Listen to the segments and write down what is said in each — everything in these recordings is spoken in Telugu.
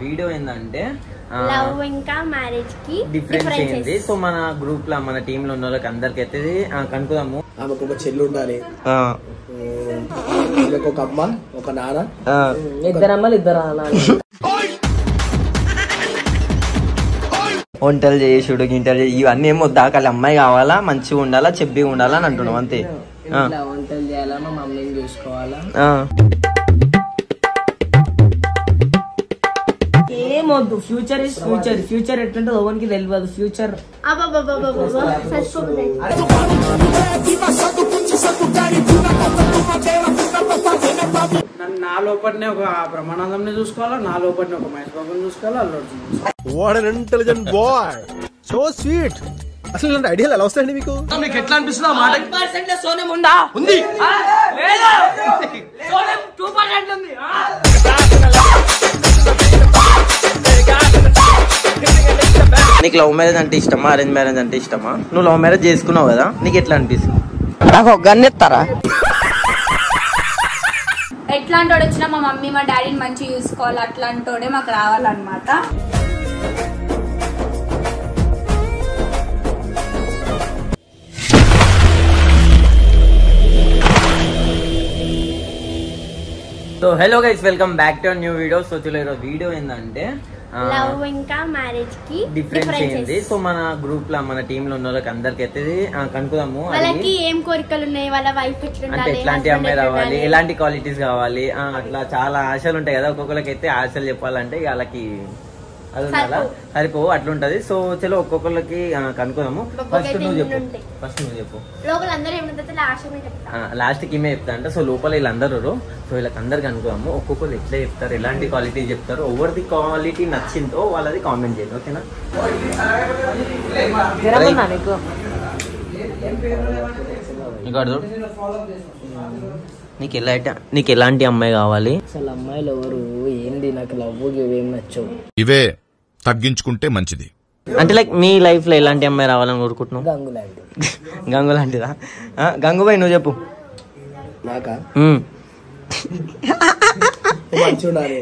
వీడియో ఏంటంటే లవ్ ఇంకా మ్యారేజ్ కి డిఫరెన్స్ ఏంది. సో మన గ్రూప్ లో మన టీమ్ లో ఉన్న వాళ్ళకి అందరికి అయితే కనుక్కుందాము. ఆమెకు ఒక చెల్లి ఉండాలి, ఒక అమ్మ ఒక నాన్న, ఇద్దరు అమ్మలు ఇద్దరు వంటలు చేసుడు గింటలు ఇవన్నీ ఏమో దాకాలి. అమ్మాయి కావాలా, మంచిగా ఉండాలా, చెప్పి ఉండాలా అని అంటున్నాం అంతే. వంటలు చేయాలా, మా మమ్మీని చూసుకోవాలా, ఏమొద్దు. Future is future. ఫ్యూచర్ ఎట్లుంటుంది ఎవరికి తెలియదు. ఫ్యూచర్ నా లోపలనే ఒక బ్రహ్మానందంని చూసుకోవాలా, నా లోపలనే ఒక మహేష్ బాబుని చూసుకోవాలా, Allu Arjun. What an intelligent boy, so sweet. అసలు ఇలాంటి ఐడియాలు ఎలా వస్తాయండి మీకు? మీకు ఎట్లా అనిపిస్తుంది ఆ మాట? 1% సోనం ఉందా? ఉంది. సోనం 2% ఉంది. నీకు లవ్ మ్యారేజ్ అంటే ఇష్టమా, అరేంజ్ మ్యారేజ్ అంటే ఇష్టమా? నువ్వు లవ్ మ్యారేజ్ చేసుకున్నావు కదా, నీకు ఎట్లా అనిపిస్తుంది? నాకు ఒక గన్ ఎత్తారా? ఎట్లాంటి వాడు వచ్చినా మా మమ్మీ మా డాడీని మంచిగా చూసుకోవాలి, అట్లాంటోడే మాకు రావాలన్నమాట. So hello guys, welcome back to new video. So video ఏంటంటే లవ్ ఇంకా మ్యారేజ్ కి డిఫరెన్స్ ఏంది. సో మన గ్రూప్ లో మన టీమ్ లో ఉన్న వాళ్ళకి అందరికి అయితే కనుక్కుందాము. వాళ్ళకి ఏం కోరికలు ఉన్నాయి, వాళ్ళ వైఫ్ అంటే ఎట్లాంటి అమ్మాయి రావాలి, ఎలాంటి క్వాలిటీస్ కావాలి, అట్లా చాలా ఆశలు ఉంటాయి కదా. ఒక్కొక్కరికి అయితే ఆశలు చెప్పాలంటే వాళ్ళకి అది ఉండాలా, సరిపో అట్లుంటది. సో చలో ఒక్కొక్కరికి కనుక్కుందాము. ఫస్ట్ నువ్వు చెప్పు. లాస్ట్ కి ఈమె చెప్తా అంట. సో లోపల వీళ్ళందరూ, సో వీళ్ళకి అందరికి అనుకోదాము. ఒక్కొక్కరు ఎట్లా చెప్తారు, ఎలాంటి క్వాలిటీ చెప్తారు, ఎవరిది క్వాలిటీ నచ్చిందో వాళ్ళది కామెంట్ చేయండి, ఓకేనా? నీకు ఎలాంటి అమ్మాయి కావాలి? అసలు అమ్మాయిలు ఎవరు ఏంది? నాకు లవ్ ఏం నచ్చవు. ఇవే తగ్గించుకుంటే మంచిది. అంటే లైక్ మీ లైఫ్ లో ఎలాంటి అమ్మాయి రావాలని కోరుకుంటున్నావు? గంగు లాంటిదా? గంగుబాయ్ నువ్వు చెప్పు. నాకా మంచి ఉండాలి,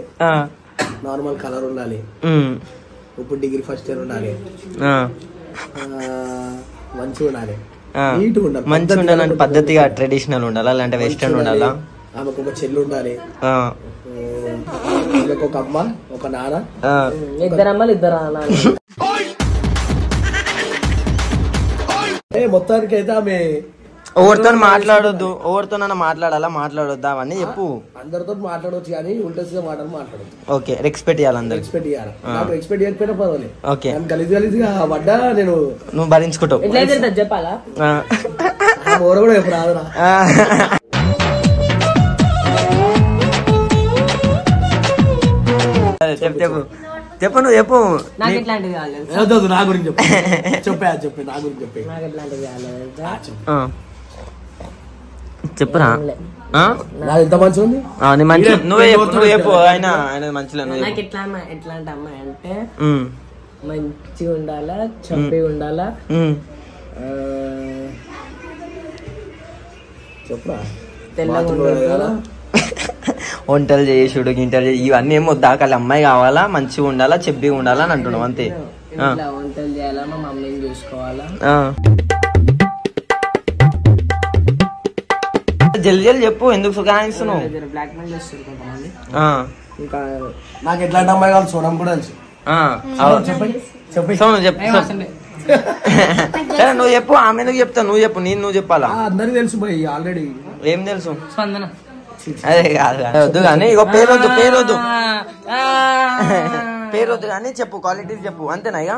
నార్మల్ కలర్ ఉండాలి, ఇప్పుడు డిగ్రీ ఫస్ట్ ఇయర్ ఉండాలి, మంచిగా ఉండాలి, మంచిగా ఉండాలంటే పద్ధతిగా ట్రెడిషనల్ ఉండాలా లేదంటే వెస్టర్న్ ఉండాలా? ఆమెకు ఒక చెల్లి ఉండాలి, ఒక అమ్మ ఒక నాన్న, ఇద్దరు అమ్మలు ఇద్దరు మొత్తానికి అయితే ఆమె ఎవరితో మాట్లాడొద్దు, ఎవరితో మాట్లాడొద్దా అవన్నీ చెప్పు. అందరితో మాట్లాడవచ్చు కానీ ఉల్టా మాట్లాడదు. ఓకే, రెస్పెక్ట్ ఇవ్వాలి, అందరికి రెస్పెక్ట్ ఇవ్వాలి. నాకు రెస్పెక్ట్ ఇవ్వకపోయినా పర్వాలేదు. ఓకే, గలీజ్ గలీజ్గా పడ్డా నువ్వు భరించుకుంటావు. చెప్పాలా ఓర కూడా ఎప్పుడు రాదురా. చెప్పు నువ్వు చెప్పు. నాకు ఎట్లాంటిది కావాలి? నా గురించి చెప్పి నా గురించి చెప్పి. నాకు ఎట్లాంటిది కావాలి చెప్పురా. ఎంత మంచిగా ఉంది. నువ్వే చెప్పు. ఆయన మంచిగా. నాకు ఎట్లాంటి అమ్మాయి అంటే మంచిగా ఉండాలా, చంపి ఉండాలా, చెప్పురా, తెల్లగా ఉండాలా, వంటలు చేసుడు గింటలు ఇవన్నీ ఏమో దాకాలి. అమ్మాయి కావాలా, మంచిగా ఉండాలా, చెప్పి ఉండాలా అని అంటున్నాం అంతే. వంటలు చేయాలా, మా మమ్మీని చూసుకోవాలా. జల్దీ జల్దీ చెప్పు, ఎందుకు సుఖాయిస్తున్నావు? బ్లాక్ మెయిల్ చేస్తారు కొంతమంది. ఇంకా నాకు ఎట్లాంటి అమ్మాయి కావాలి సోనం కూడా తెలుసు. సరే నువ్వు చెప్పు. ఆమె ఎందుకు చెప్తా, నువ్వు చెప్పు. నువ్వు చెప్పాలా? అందరికి తెలుసు భయ్ ఆల్రెడీ. ఏం తెలుసు? స్పందన. అదే కాదు, వద్దు కానీ ఇక పేరొద్దు కానీ చెప్పు, క్వాలిటీస్ చెప్పు. అంతేనా ఇక?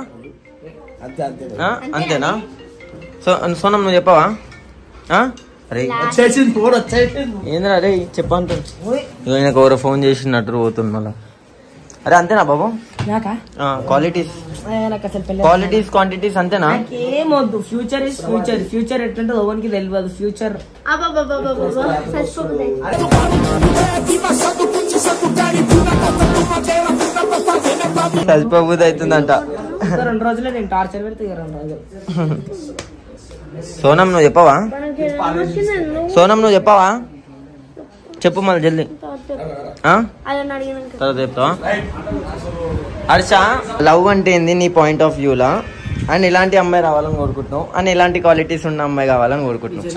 అంతేనా? సోనం నువ్వు చెప్పవా? ఏంద్రా అరే చెప్పు అంత. నాకు ఎవరో ఫోన్ చేసినట్టు పోతుంది మళ్ళా. అరే అంతేనా బాబు? క్వాలిటీస్ క్వాంటిటీస్ అంతేనా? ఏమొద్దు. Future is future. ఫ్యూచర్ ఎట్లుంటుంది ఎవరికి తెలియదు. ఫ్యూచర్ చచ్చిపోబుద్ది అవుతుందంట. 2 రోజులే నేను టార్చర్ పెడితే 2 రోజులు. సోనం నువ్వు చెప్పవా? చెప్పు మళ్ళీ జల్దీ తర్వాత చెప్తావా? హర్ష, లవ్ అంటే ఏంది నీ పాయింట్ ఆఫ్ వ్యూలా? అండ్ ఇలాంటి అమ్మాయి రావాలని కోరుకుంటున్నావు, అండ్ ఇలాంటి క్వాలిటీస్ ఉన్న అమ్మాయి కావాలని కోరుకుంటున్నావు.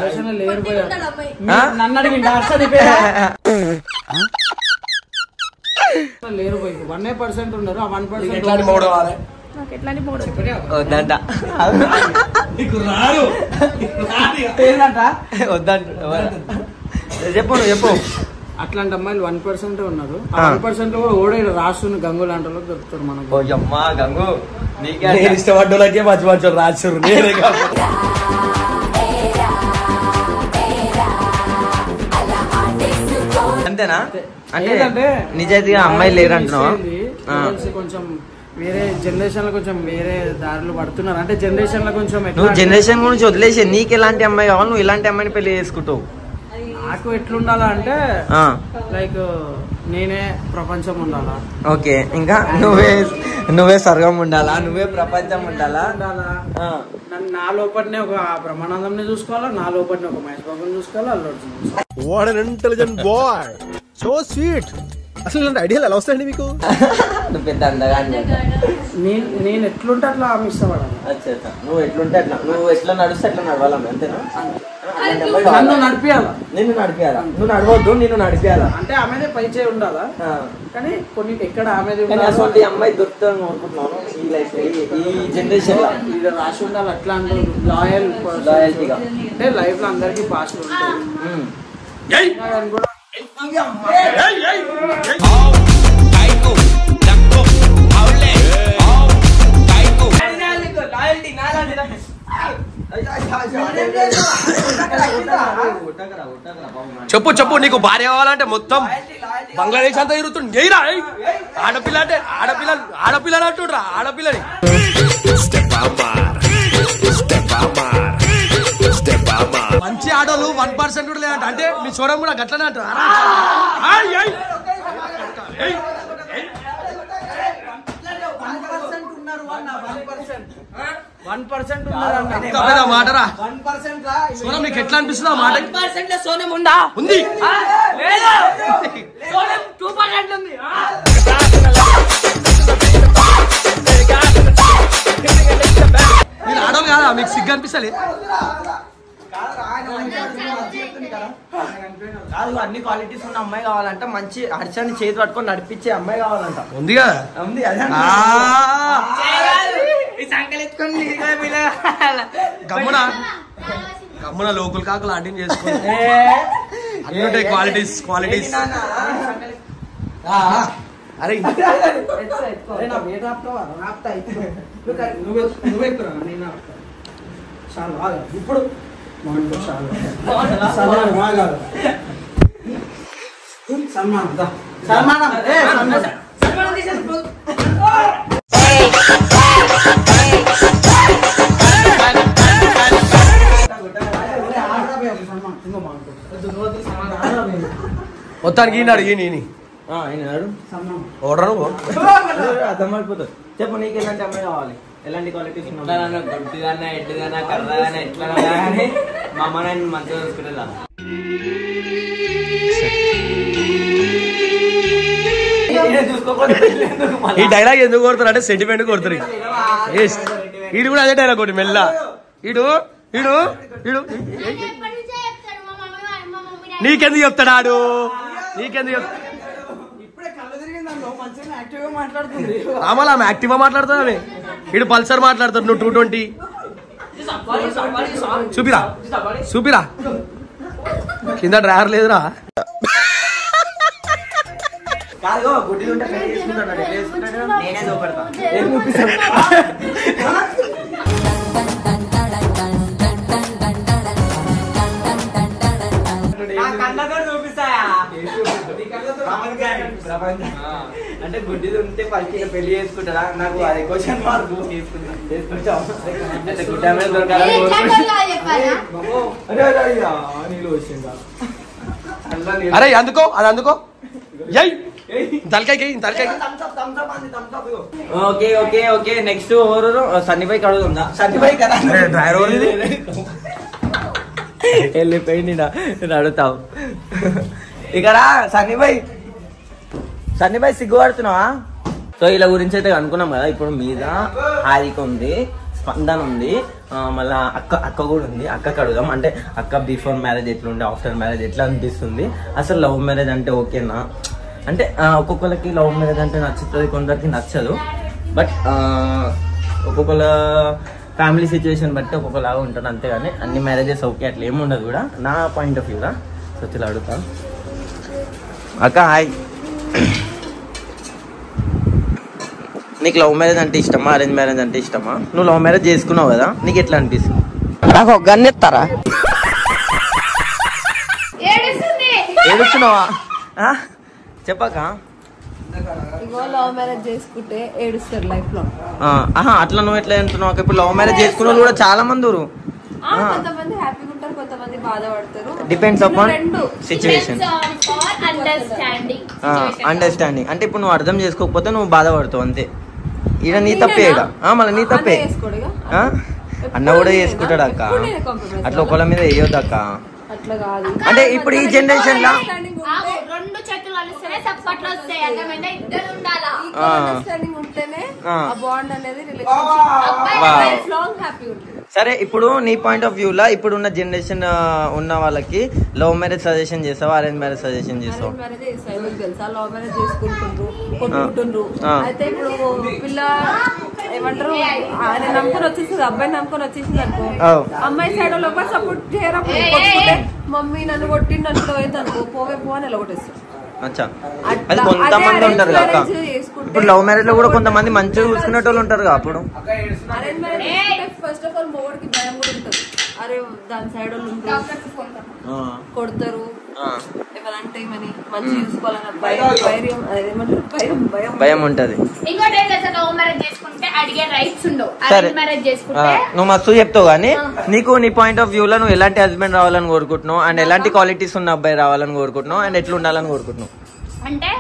లేరు పోయి 1% ఉన్నారు. ఆ 1% వద్దంట చెప్పు నువ్వు చెప్పు. అట్లాంటి అమ్మాయిలు 1% ఉన్నారు. ఆ 1% లో కూడా ఓడే రాష్ట్రం గంగు లాంటి వాళ్ళకి దొరుకుతారు మనకు. అమ్మా గంగు, నీకే ఇష్టపడ్డోళ్ళకే మంచి మంచి రాశారు. అంతేనా? అంటే నిజాయితీగా అమ్మాయిలు లేరు అంటున్నావా? కొంచెం వేరే జనరేషన్ లో కొంచెం వేరే దారులు పడుతున్నారు. అంటే జనరేషన్ లో కొంచెం నువ్వు జనరేషన్ గురించి వదిలేసి నీకు ఎలాంటి అమ్మాయి కావాలి, నువ్వు ఇలాంటి అమ్మాయిని పెళ్లి చేసుకుంటావు? నాకు ఎట్లుండాలా అంటే లైక్ నేనే ప్రపంచం ఉండాలా. ఓకే, ఇంకా నువ్వే స్వర్గం ఉండాలా, నువ్వే ప్రపంచం ఉండాలా. నన్ను నా లోపలనే ఒక బ్రహ్మానందంని చూసుకోవాలా, నా లోపలనే ఒక మహేష్ బాబుని చూసుకోవాలా, అల్లు అర్జున్ చూసుకోవాలి. What N intelligent boy, so sweet. అసలు ఇలాంటి ఐడియాలు ఎలా వస్తాయండి మీకు? నువ్వు పెద్ద అందగా నేను ఎట్లుంటే అట్లా ఆమె ఇష్టపడాలి. నువ్వు ఎట్లుంటే అట్లా, నువ్వు ఎట్లా నడుస్తే అట్లా నడవాలా, అంతేనా? నన్ను నడిపియాలా, నిన్ను నడిపియాలా? నువ్వు నడవద్దు, నిన్ను నడిపియాలా. అంటే ఆమెదే పై చేయి ఉండాలా, కానీ కొన్ని ఎక్కడ ఆమెది అసలు అమ్మాయి దొరుకుతాను అనుకుంటున్నాను ఈ లైఫ్, ఈ జనరేషన్ లో రాసి ఉండాలి. అట్లా అంటే లాయల్టీగా, అంటే లైఫ్ లో అందరికి పాస్ట్ ఉంటుంది. చెప్పు చెప్పు, నీకు భార్య కావాలంటే మొత్తం బంగ్లాదేశ్ అంతా తిరుగుతుంది. ఆడపిల్ల అంటే ఆడపిల్లని అంటుండ్రా, ఆడపిల్లని. మంచి ఆడోళ్ళు 1% కూడా లేదంట. అంటే మీ చూడడం కూడా గట్లనే అంటారు. 1% మాటరా సోనం, నీకు ఎట్లా అనిపిస్తుంది ఆ మాట? 1% సోనం ఉందా? ఉంది. సోనం 2% ఉంది. నేను ఆడోళ్ళు కాదా? మీకు సిగ్గు అనిపిస్తలే? కాదు, అన్ని క్వాలిటీస్ ఉన్న అమ్మాయి కావాలంట, మంచి హర్షాన్ని చేతి పట్టుకొని నడిపించే అమ్మాయి కావాలంట. ఉంది కదా, ఉంది. గమ్మున లోకల్ కాకులు ఆంటీని చేసుకోండి. అన్నీ క్వాలిటీస్. అరే ఇప్పుడు మొత్తానికి ఈనాడు ఓడరా నువ్వు? అర్థం పడిపోతుంది. చెప్పు, నీకు ఎలాంటి అమ్మాయి కావాలి, ఎలాంటి క్వాలిటీస్? గుడ్డిగానే ఎడ్డుగానే కర్రగానే ఎట్లా కానీ మా అమ్మ నేను మంచిగా చూసుకుంటా. ఈ డైలాగ్ ఎందుకు కొడతారు అంటే సెంటిమెంట్ కొడతారు. ఈడు కూడా అదే డైలాగ్ కొట్టి మెల్ల. ఈడు ఈడు ఈడు నీకెందుకు చెప్తాడు? నీకెందుకు ఆమె యాక్టివ్గా మాట్లాడుతుంది. ఆమె ఈడు పల్సర్ మాట్లాడతాడు, నువ్వు 220. చూపిరా కింద డ్రైవర్ లేదురా. కాదు, గుడ్డి ఉంటే నేనే చూపెడతా. అంటే గుడ్డిది ఉంటే పలికి పెళ్లి చేసుకుంటారా? నాకు అది క్వశ్చన్ మార్క్ అరే అందుకో అది అందుకో తలకాయకి. ఓకే ఓకే ఓకే, నెక్స్ట్ ఎవరు? సన్నిపై కడుగుతుందా? సన్నిపై కదా డ్రైవర్ వెళ్ళిపోయింది. నేను అడుగుతావు ఇక్కడ సన్నీబాయ్ సిగ్గుపడుతున్నావా? సో ఇలా గురించి అయితే అనుకున్నాం కదా. ఇప్పుడు మీద హారిక ఉంది, స్పందన ఉంది, మళ్ళా అక్క కూడా ఉంది. అక్కకి అడుగుదాం, అంటే అక్క బిఫోర్ మ్యారేజ్ ఎట్లుండే, ఆఫ్టర్ మ్యారేజ్ ఎట్లా అనిపిస్తుంది, అసలు లవ్ మ్యారేజ్ అంటే ఓకేనా? అంటే ఒక్కొక్కరికి లవ్ మ్యారేజ్ అంటే నచ్చుతుంది, కొందరికి నచ్చదు. బట్ ఒక్కొక్కల ఫ్యామిలీ సిచ్యువేషన్ బట్టి ఒక్కొక్కలాగా ఉంటుంది, అంతేగాని అన్ని మ్యారేజెస్ ఓకే అట్లా ఏమి ఉండదు కూడా నా పాయింట్ ఆఫ్ వ్యూగా. సో ఇలా అడుగుతాను. అక్క హాయ్, నీకు లవ్ మ్యారేజ్ అంటే ఇష్టమా, అరేంజ్ మ్యారేజ్ అంటే ఇష్టమా? నువ్వు లవ్ మ్యారేజ్ చేసుకున్నావు కదా, నీకు ఎట్లా అనిపిస్తుంది? నాకు ఒక గన్ ఎత్తారా? ఏడుస్తున్నావా? చెప్పక లవ్ మ్యారేజ్ చేసుకుంటే ఏడుస్తారు లైఫ్ లో. అట్లా నువ్వు ఎట్లా అంటున్నావు? ఇప్పుడు లవ్ మ్యారేజ్ చేసుకున్న వాళ్ళు కూడా చాలా మంది కొంతమంది హ్యాపీగా ఉంటారు, కొంతమంది బాధపడతారు. Depends upon situation, understanding. Understanding. అంటే ఇప్పుడు నువ్వు అర్థం చేసుకోకపోతే నువ్వు బాధపడతావు అంతే. ఈడ నీ తప్పే, మళ్ళీ నీ తప్పే. అన్న కూడా చేసుకుంటాడు అక్క, అట్లా ఒకళ్ళ మీద వేయొద్దు అక్క. అట్లా కాదు, అంటే ఇప్పుడు ఈ జనరేషన్ లో రెండు చేతులు కలిస్తేనే చప్పట్లు వస్తాయి, అర్థమైందా? ఇద్దరు ఉండాలా, అండర్స్టాండింగ్ ఉంటేనే ఆ బాండ్ అనేది రిలేషన్షిప్ లాంగ్ హ్యాపీ ఉంటుంది. సరే, ఇప్పుడు నీ పాయింట్ ఆఫ్ వ్యూ లా ఇప్పుడున్న జనరేషన్ ఉన్న వాళ్ళకి లవ్ మ్యారేజ్ సజెషన్ చేస్తావా, అరేంజ్ మ్యారేజ్ సజెషన్ చేస్తావా? అరేంజ్ మ్యారేజ్ చేస్తావు, మీకు తెలుసా? లవ్ మ్యారేజ్ చేసుకుంటుండ్రు, కొట్టుకుంటుండ్రు. అయితే ఇప్పుడు పిల్ల ఏమంటారు, ఆయన నమ్ముకొని వచ్చేసింది, అబ్బాయి నమ్ముకొని వచ్చేసింది అనుకో, అమ్మాయి సైడ్ వాళ్ళు ఎవరు సపోర్ట్ చేయరా? మమ్మీ నన్ను కొట్టి నన్ను పోయింది అనుకో, పోవే పో అని ఎలగొట్టేస్తారు. అది కొంతమంది ఉంటారు కదా. ఇప్పుడు లవ్ మ్యారేజ్ లో కూడా కొంతమంది మంచిగా చూసుకునే వాళ్ళు ఉంటారు కదా. అప్పుడు arrange marriage first of all మొగడికి భయం కూడా ఉంటుంది. అరే దాని సైడ్ వాళ్ళు కొడతారు, ఎవరంటే మంచి చూసుకోవాలని భయం ఉంటది. ఇంకోటి ఏంటంటే లవ్ మ్యారేజ్ చేసుకుంటే అడిగే రైట్స్ ఉండవు, అరేంజ్ మ్యారేజ్ చేసుకుంటే నువ్వు మస్తు చెప్తావు. కానీ నీకు నీ పాయింట్ ఆఫ్ వ్యూ లో నువ్వు ఎలాంటి హస్బెండ్ రావాలని కోరుకుంటున్నావు, అండ్ ఎలాంటి క్వాలిటీస్ ఉన్న అబ్బాయి రావాలని కోరుకుంటున్నావు, అండ్ ఎట్లా ఉండాలని కోరుకుంటున్నావు? అంటే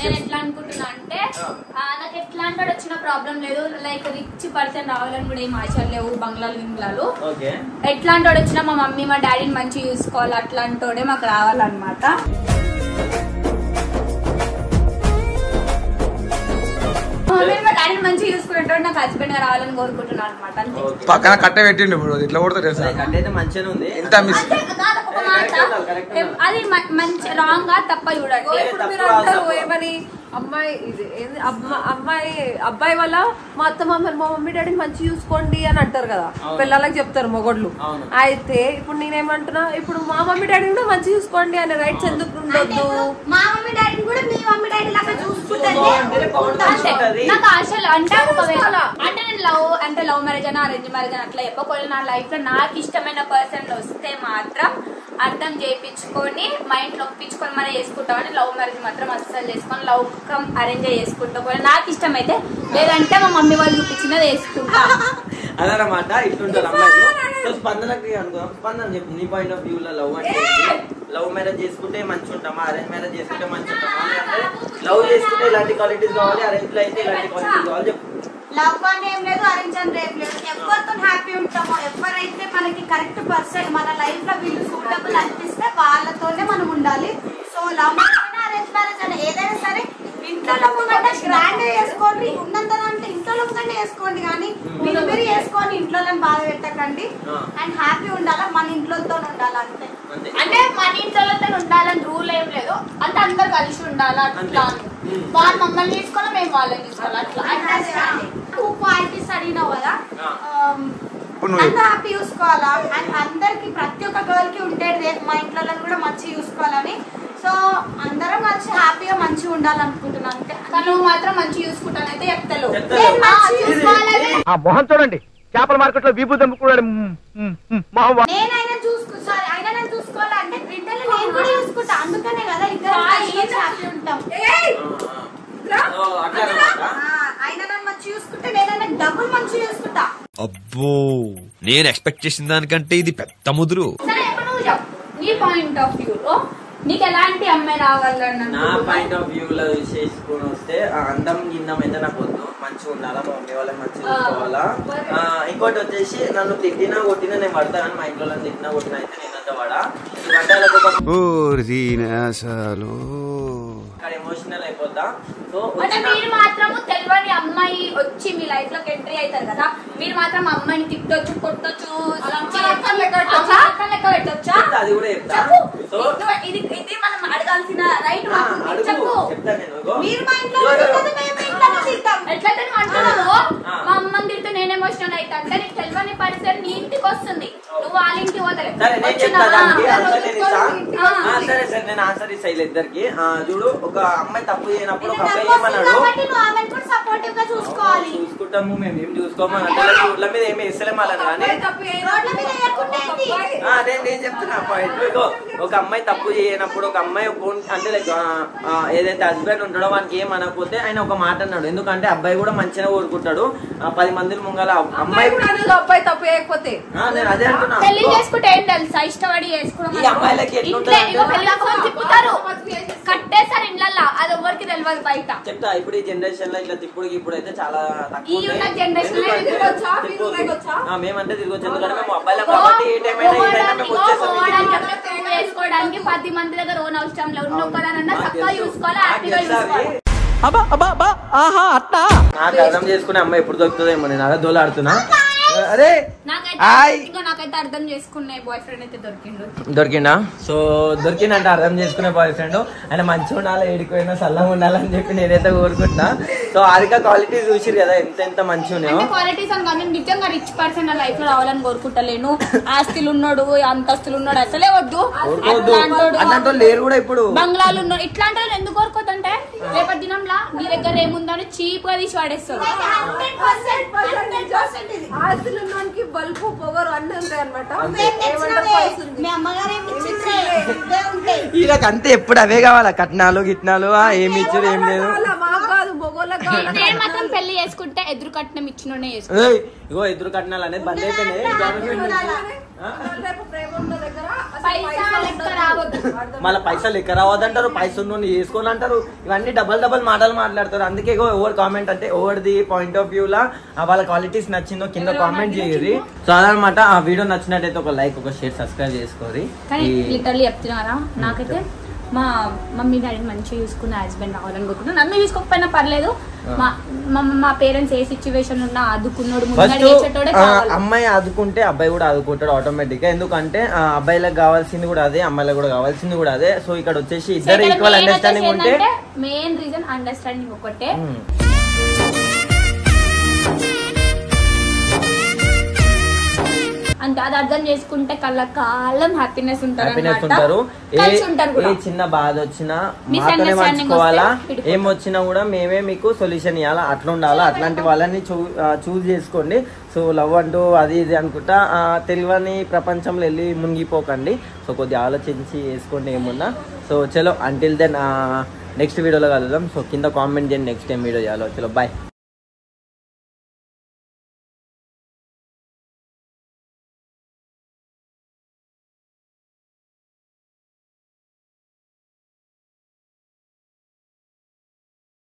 నేను ఎట్లా అనుకుంటున్నా అంటే, నాకు ఎట్లాంటి వచ్చిన ప్రాబ్లం లేదు, లైక్ రిచ్ పర్సన్ రావాలని కూడా ఏం ఆశలు లేవు, బంగ్లాలు గింగ్లాలు. ఎట్లాంటి వాడు వచ్చినా మా మమ్మీ మా డాడీని మంచిగా చూసుకోవాలి, అట్లాంటోడే మాకు రావాలన్నమాట. మమ్మీ మా డాడీని మంచిగా చూసుకునేటోడు నాకు హస్బెండ్ గా రావాలని కోరుకుంటున్నాను అనమాట. అంతే. పక్కన కట్ట పెట్టిండు ఇప్పుడు ఇట్లా కొడతారు మంచిగా ఉంది. అది మంచి రాంగ్ గా తప్ప చూడండి. ఇప్పుడు మీరు అంటారు ఏమని, అమ్మాయి ఇది అబ్బాయి వల్ల మా అత్త మా మమ్మీ డాడీని మంచి చూసుకోండి అని అంటారు కదా, పిల్లలకి చెప్తారు మొగోళ్ళు. అయితే ఇప్పుడు నేనేమంటున్నా, ఇప్పుడు మా మమ్మీ డాడీని కూడా మంచి చూసుకోండి అనే రైట్స్ ఎందుకు ఉండొద్దు? మా మమ్మీ డాడీని కూడా మీ మమ్మీ డాడీ లాగా చూసుకుంటే నాకు ఆశలు. అంటే అంటే నేను లవ్ మ్యారేజ్ అని అరేంజ్ మ్యారేజ్ అని అట్లా చెప్పకూడదు. నా లైఫ్ లో నాకు ఇష్టమైన పర్సన్ వస్తే మాత్రం అర్థం చేయించుకొని మైండ్ నొప్పించుకొని మనం చేసుకుంటామని లవ్ మ్యారేజ్ మాత్రం అస్సలు చేసుకొని లవ్ అరేంజ్ చేసుకుంటాం. నాకు ఇష్టం అయితే, లేదంటే మా మమ్మీ వాళ్ళు చూపించినది వేసుకుంటా. అదనమాట. ఇట్లుంటారు అమ్మాయిలు. సో స్పందనకి అనుకుందాం. స్పందన చెప్పు నీ పాయింట్ ఆఫ్ వ్యూ లో లవ్ అంటే లవ్ మ్యారేజ్ చేసుకుంటే మంచి ఉంటామా, అరేంజ్ మ్యారేజ్ చేసుకుంటే మంచి ఉంటామా? అంటే లవ్ చేసుకుంటే ఇలాంటి క్వాలిటీస్ కావాలి, అరేంజ్ లో అయితే ఇలాంటి క్వాలిటీస్ కావాలి చెప్పు. లవ్ అని ఏం లేదు, అరేంజ్ అని ఏం లేదు. ఎవరితో హ్యాపీ ఉంటామో, ఎవరైతే మనకి కరెక్ట్ పర్సన్ మన లైఫ్ లో వీళ్ళు సూటబుల్ అనిపిస్తే వాళ్ళతోనే మనం ఉండాలి. సో లవ్ అరేంజ్ మ్యారేజ్ అని ఏదైనా సరే ఇంట్లో కంటే గ్రాండ్ చేసుకోండి, ఉన్నంతనంటే ఇంట్లో కంటే చేసుకోండి, కానీ మీరు చేసుకొని ఇంట్లో బాధ పెట్టకండి. అండ్ హ్యాపీ ఉండాలా, మన ఇంట్లోతో ఉండాలి అంతే. అంటే మన ఇంట్లోతో ఉండాలని రూల్ ఏం లేదు, అంటే అందరు కలిసి ఉండాలి. అట్లా వాళ్ళు మమ్మల్ని తీసుకోవాలి, మేము వాళ్ళని తీసుకోవాలి. అట్లా అండర్స్టాండింగ్. టూ క్వాలిటీస్ అడిగినావు కదా, అందరూ హ్యాపీ చూసుకోవాలా. అండ్ అందరికి ప్రతి ఒక్క గర్ల్ కి ఉండేది మా ఇంట్లో కూడా మంచిగా చూసుకోవాలని. సో అందరం కలిసి హ్యాపీగా మంచిగా ఉండాలనుకుంటున్నాను అంతే. కానీ నువ్వు మాత్రం మంచిగా చూసుకుంటానైతే చెప్తాను. మొహం చూడండి, చేపల మార్కెట్ లో వీపు దమ్ముకున్నాడు. నేనైనా చూసుకోవాలి, అయినా నేను చూసుకోవాలంటే బిడ్డలు నేను కూడా చూసుకుంటా. అందుకనే కదా ఇద్దరు హ్యాపీ ఉంటాం. అయినా నన్ను మంచిగా చూసుకుంటే నేనైనా డబుల్ మంచిగా చూసుకుంటా. అబ్బో, నేను ఎక్స్పెక్ట్ చేసిన దానికంటే ఇది పెద్ద ముదురు. సరే ఇప్పుడు నువ్వు చెప్పు, నీ పాయింట్ ఆఫ్ వ్యూ లో నీకు ఎలాంటి అమ్మాయి రావాలన్నా? నా పాయింట్ ఆఫ్ వ్యూ లో చేసుకుని వస్తే అందం గిన్నం అయితే నాకు వద్దు, మంచిగా ఉండాలా, మా మమ్మీ వాళ్ళని మంచిగా చూసుకోవాలా. ఇంకోటి వచ్చేసి నన్ను తిట్టినా కొట్టినా నేను పడతా, కానీ మా ఇంట్లో తిట్టినా కొట్టినా అయితే నేను వంటవాడ. ఈ వంటలకు అక్కడ ఎమోషనల్ అయిపోతా. సో అంటే మీరు మాత్రం తెలియని అమ్మాయి వచ్చి మీ లైఫ్ లోకి ఎంట్రీ అవుతారు కదా, మీరు మాత్రం అమ్మాయిని తిట్టొచ్చు, కొట్టొచ్చు, లెక్క పెట్టొచ్చా? అది కూడా చెప్తా. సో ఇది మనం అడగాల్సిన రైట్. చెప్పు. మీరు మా ఇంట్లో ఎట్లయితే అంటున్నావు, మా అమ్మని తిడితే నేను ఎమోషనల్ అయితే అంటే నీకు తెలియని పరిస్థితి నీ ఇంటికి వస్తుంది, నువ్వు వాళ్ళ ఇంటికి పోతలేదు. సరే సరే నేను ఆన్సర్ ఇస్తా ఇద్దరికి. చూడు, ఒక అమ్మాయి తప్పు చేయనప్పుడు ఒక అబ్బాయి ఏమన్నాడు, చూసుకుంటాము మేము ఏం చూసుకోమని అంటే ఊళ్ళ మీద ఏమి ఇస్తలేము అలా. కానీ నేను చెప్తున్నా పాయింట్. ఒక అమ్మాయి తప్పు చేయనప్పుడు ఒక అమ్మాయి అంటే లైక్ ఏదైతే హస్బెండ్ ఉంటాడో వానికి ఏమనకపోతే ఆయన ఒక మాట అన్నాడు. ఎందుకంటే అబ్బాయి కూడా మంచిగా కోరుకుంటాడు 10 మంది ముంగల అమ్మాయి అబ్బాయి తప్పు చేయకపోతే. నేను అదే అంటున్నా. పెళ్లి చేసుకుంటే ఏం తెలుసా, ఇష్టపడి చేసుకోవడం. ఈ అమ్మాయిలకి తిప్పుతారు, కట్టేసారు ఇండ్లల్లా, అది ఎవరికి తెలియదు బయట. చెప్తా. ఇప్పుడు ఈ జనరేషన్ లో ఇట్లా ఇప్పుడు అయితే చాలా ఈ ఉన్న జనరేషన్ లో మేమంటే తిరగొచ్చు. ఎందుకంటే మేము అబ్బాయిలం కాబట్టి ఏ టైం అయినా మేము వచ్చేస్తాం. వేసుకోవడానికి 10 మంది దగ్గర ఓన్ అవసరం లేదు. ఉన్నొక్కదానన్నా చక్కగా చూసుకోవాలి, హ్యాపీగా చూసుకోవాలి. నాకు అర్థం చేసుకునే అమ్మాయి ఎప్పుడు దొరుకుతుందేమో. నేను అలా దోలాడుతున్నా. అరే నాకైతే అర్థం చేసుకునే బాయ్ ఫ్రెండ్ అయితే దొరికిండా? సో దొరికిందంటే అర్థం చేసుకునే బాయ్ ఫ్రెండ్ ఆయన మంచిగా ఉండాలి, ఏడిపోయినా చల్లగా ఉండాలని చెప్పి నేనైతే కోరుకుంటున్నా. సో హారిక క్వాలిటీ చూసిరు కదా ఎంత మంచిగా ఉన్నాయో. క్వాలిటీస్ అని కానీ నిజంగా రిచ్ పర్సన్ నా లైఫ్ లో రావాలని కోరుకుంటలేను. ఆస్తులు ఉన్నాడు, అంతస్తులు ఉన్నాడు అసలే వద్దు. అట్లాంటి లేరు కూడా ఇప్పుడు. బంగ్లాలు ఉన్నాడు, ఇట్లాంటి వాళ్ళు ఎందుకు కోరుకోదంటే రేపటి దినంలా నీ దగ్గర ఏముందని చీప్ గా తీసి వాడేస్తారు. బల్బు పొగరు అన్ని ఉంటాయి అనమాట. వీళ్ళకి అంతే ఎప్పుడు అవే కావాలా, కట్నాలు గిట్నాలు ఏమి ఇచ్చారు ఏం లేదు. మాత్రం పెళ్లి చేసుకుంటే ఎదురు కట్నం ఇచ్చినోనే ఇగో ఎదురు కట్నాలు అనేది బంద్ అయిపోయినాయి. మళ్ళీ పైసలు ఎక్క రావద్దంటారు, పైసలు వేసుకోని అంటారు. ఇవన్నీ డబల్ మాటలు మాట్లాడతారు. అందుకే ఓవర్ కామెంట్ అంటే ఓవర్ది పాయింట్ ఆఫ్ వ్యూ లా వాళ్ళ క్వాలిటీస్ నచ్చిందో కింద కామెంట్ చేయరు. సో అదనమాట. ఆ వీడియో నచ్చినట్టయితే ఒక లైక్, ఒక షేర్, సబ్స్క్రైబ్ చేసుకోరి. లిటరల్లీ చెప్తున్నారా, నాకైతే మా మమ్మీ డాడీని మంచిగా చూసుకున్న హస్బెండ్ రావాలని కోరుకున్నాను. నన్ను చూసుకోకపోయినా పర్లేదు, మా పేరెంట్స్ ఏ సిచ్యువేషన్ ఉన్నా ఆదుకున్నాడు. అమ్మాయి ఆదుకుంటే అబ్బాయి కూడా ఆదుకుంటాడు ఆటోమేటిక్ గా. ఎందుకంటే అబ్బాయిలకు కావాల్సింది కూడా అదే, అమ్మాయిలకు కూడా కావాల్సింది కూడా అదే. సో ఇక్కడ వచ్చేసి ఇద్దరు ఈక్వల్ అండర్స్టాండింగ్ ఉంటే మెయిన్ రీజన్ అండర్స్టాండింగ్ ఒకటే. అంటే అది అర్థం చేసుకుంటే కళ్ళకాలం హ్యాపీనెస్ ఉంటారు. ఏ చిన్న బాధ వచ్చినా మాతోనే పంచుకోవాలా, ఏమొచ్చినా కూడా మేమే మీకు సొల్యూషన్ ఇవ్వాలా, అట్లా ఉండాలా. అట్లాంటి వాళ్ళని చూజ్ చేసుకోండి. సో లవ్ అంటూ అది ఇది అనుకుంటా తెలియని ప్రపంచంలో వెళ్ళి మునిగిపోకండి. సో కొద్దిగా ఆలోచించి వేసుకోండి ఏమున్నా. సో చలో అంటిల్ దెన్ నెక్స్ట్ వీడియోలో కలుద్దాం. సో కింద కామెంట్ చేయండి నెక్స్ట్ టైం వీడియో చేయాలో. చలో బాయ్.